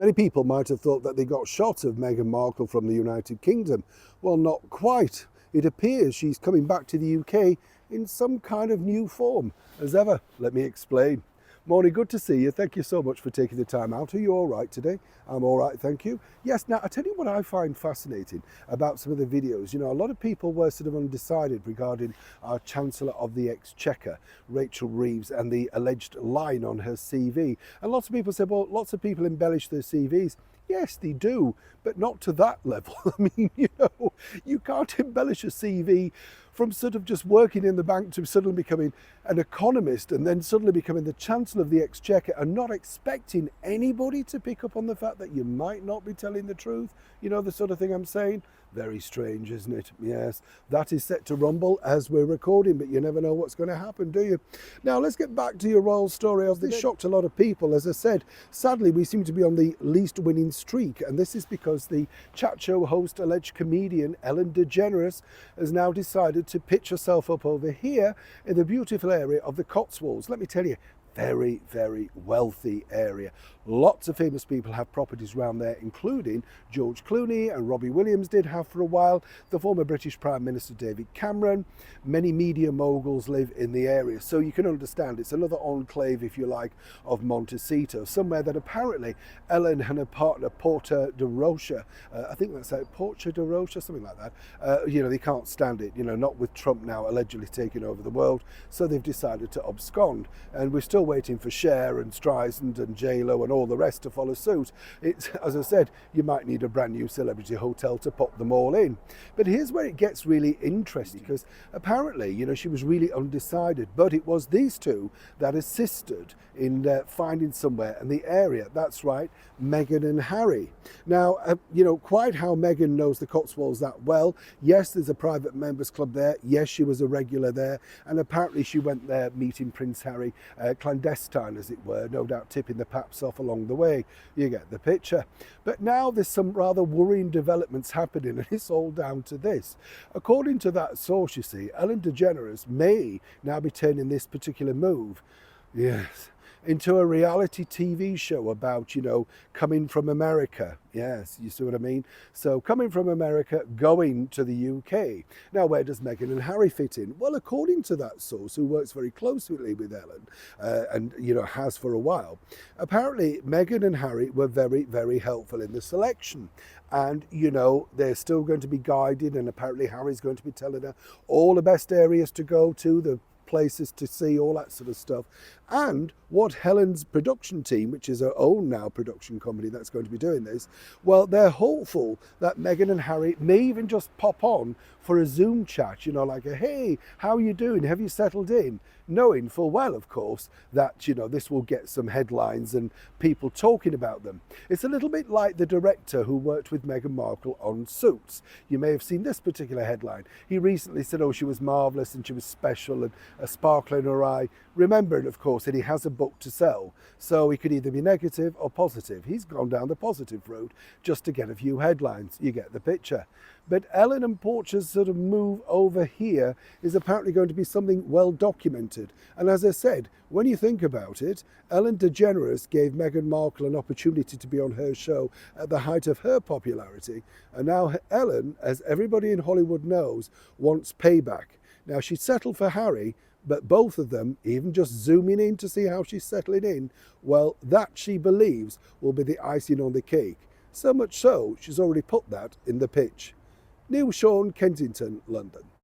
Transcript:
Many people might have thought that they got shot of Meghan Markle from the United Kingdom. Well, not quite. It appears she's coming back to the UK in some kind of new form. As ever, let me explain. Morning, good to see you. Thank you so much for taking the time out. Are you all right today? I'm all right, thank you. Yes, now I tell you what I find fascinating about some of the videos. You know, a lot of people were sort of undecided regarding our Chancellor of the Exchequer, Rachel Reeves, and the alleged line on her CV. And lots of people said, well, lots of people embellish their CVs. Yes, they do, but not to that level. I mean, you can't embellish a CV from sort of just working in the bank to suddenly becoming an economist and then suddenly becoming the Chancellor of the Exchequer and not expecting anybody to pick up on the fact that you might not be telling the truth. You know, the sort of thing I'm saying? Very strange, isn't it? Yes, that is set to rumble as we're recording, but you never know what's going to happen, do you? Now, let's get back to your royal story. This shocked a lot of people. As I said, sadly, we seem to be on the least winning streak, and this is because the chat show host, alleged comedian Ellen DeGeneres, has now decided to pitch herself up over here in the beautiful area of the Cotswolds. Let me tell you, very, very wealthy area. Lots of famous people have properties around there, including George Clooney and Robbie Williams did have for a while, the former British Prime Minister David Cameron. Many media moguls live in the area. So you can understand it's another enclave, if you like, of Montecito, somewhere that apparently Ellen and her partner, Portia de Rocha, I think that's it, Portia de Rocha, something like that, they can't stand it, not with Trump now allegedly taking over the world. So they've decided to abscond. And we're still waiting for Cher and Streisand and J-Lo and all the rest to follow suit. It's, as I said, you might need a brand new celebrity hotel to pop them all in. But here's where it gets really interesting, because apparently, she was really undecided, but it was these two that assisted in finding somewhere in the area. That's right, Meghan and Harry. Now, quite how Meghan knows the Cotswolds that well. Yes, there's a private members club there. Yes, she was a regular there. And apparently she went there meeting Prince Harry, clandestine as it were, no doubt tipping the paps off along the way. You get the picture. But now there's some rather worrying developments happening, and it's all down to this. According to that source, you see, Ellen DeGeneres may now be turning this particular move, yes, into a reality TV show about, coming from America. Yes, you see what I mean? So coming from America, going to the UK. Now, where does Meghan and Harry fit in? Well, according to that source, who works very closely with Ellen, and, has for a while, apparently Meghan and Harry were very, very helpful in the selection. And, they're still going to be guided, and apparently Harry's going to be telling her all the best areas to go to, the places to see, all that sort of stuff. And what Helen's production team, which is her own now production company that's going to be doing this, well, they're hopeful that Meghan and Harry may even just pop on for a Zoom chat, like a, hey, how are you doing? Have you settled in? Knowing full well, of course, that, this will get some headlines and people talking about them. It's a little bit like the director who worked with Meghan Markle on Suits. You may have seen this particular headline. He recently said, oh, she was marvellous and she was special and a sparkle in her eye. Remembering, of course, that he has a book to sell, so he could either be negative or positive. He's gone down the positive route just to get a few headlines. You get the picture. But Ellen and Portia's sort of move over here is apparently going to be something well documented. And as I said, when you think about it, Ellen DeGeneres gave Meghan Markle an opportunity to be on her show at the height of her popularity. And now Ellen, as everybody in Hollywood knows, wants payback. Now, she settled for Harry, but both of them, even just zooming in to see how she's settling in, well, that she believes will be the icing on the cake. So much so, she's already put that in the pitch. Neil Sean, Kensington, London.